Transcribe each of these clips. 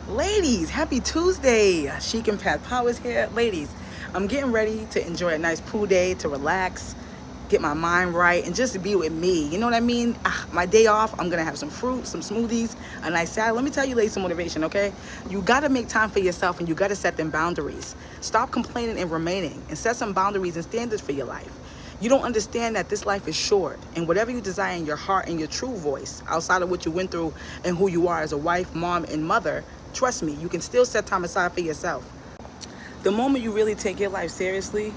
Ladies, happy Tuesday. Chic and Pat Powers here. Ladies, I'm getting ready to enjoy a nice pool day, to relax, get my mind right, and just be with me. You know what I mean? My day off, I'm going to have some fruit, some smoothies, a nice salad. Let me tell you, ladies, some motivation, okay? You got to make time for yourself, and you got to set them boundaries. Stop complaining and remaining, and set some boundaries and standards for your life. You don't understand that this life is short, and whatever you desire in your heart and your true voice, outside of what you went through and who you are as a wife, mom, and mother, trust me, you can still set time aside for yourself. The moment you really take your life seriously,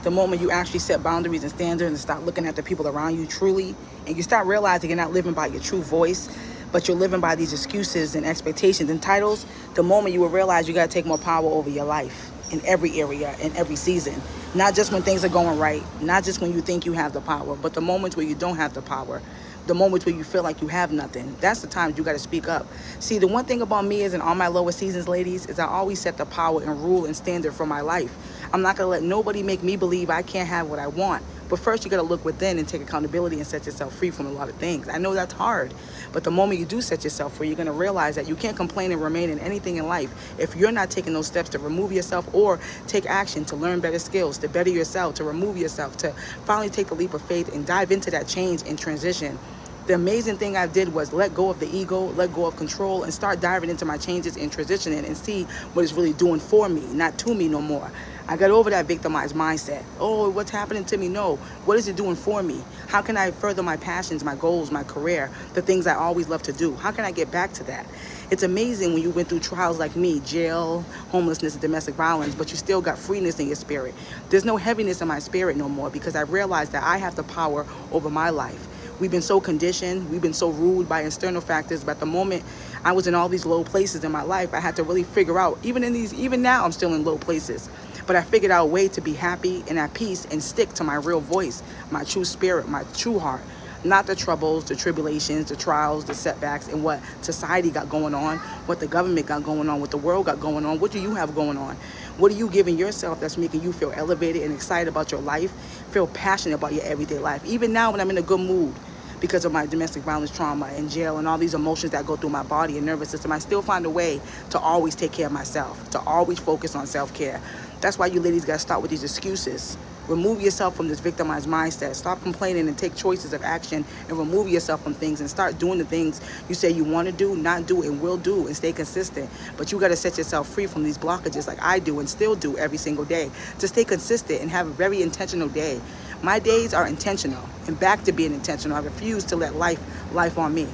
the moment you actually set boundaries and standards and stop looking at the people around you truly, and you start realizing you're not living by your true voice, but you're living by these excuses and expectations and titles, the moment you will realize you got to take more power over your life in every area, in every season. Not just when things are going right, not just when you think you have the power, but the moments where you don't have the power, the moments where you feel like you have nothing. That's the times you got to speak up. See, the one thing about me is in all my lower seasons, ladies, is I always set the power and rule and standard for my life. I'm not going to let nobody make me believe I can't have what I want. But first, you got to look within and take accountability and set yourself free from a lot of things. I know that's hard, but the moment you do set yourself free, you're going to realize that you can't complain and remain in anything in life if you're not taking those steps to remove yourself or take action to learn better skills, to better yourself, to remove yourself, to finally take the leap of faith and dive into that change and transition. The amazing thing I did was let go of the ego, let go of control, and start diving into my changes and transitioning and see what it's really doing for me, not to me no more. I got over that victimized mindset. Oh, what's happening to me? No. What is it doing for me? How can I further my passions, my goals, my career, the things I always love to do? How can I get back to that? It's amazing when you went through trials like me, jail, homelessness, and domestic violence, but you still got freeness in your spirit. There's no heaviness in my spirit no more because I realized that I have the power over my life. We've been so conditioned, we've been so ruled by external factors, but at the moment I was in all these low places in my life, I had to really figure out, even now I'm still in low places, but I figured out a way to be happy and at peace and stick to my real voice, my true spirit, my true heart. Not the troubles, the tribulations, the trials, the setbacks, and what society got going on, what the government got going on, what the world got going on. What do you have going on? What are you giving yourself that's making you feel elevated and excited about your life, feel passionate about your everyday life? Even now when I'm in a good mood because of my domestic violence trauma and jail and all these emotions that go through my body and nervous system, I still find a way to always take care of myself, to always focus on self-care. That's why you ladies got to start with these excuses. Remove yourself from this victimized mindset. Stop complaining and take choices of action and remove yourself from things and start doing the things you say you want to do, not do, and will do, and stay consistent. But you got to set yourself free from these blockages like I do and still do every single day to stay consistent and have a very intentional day. My days are intentional and back to being intentional. I refuse to let life on me.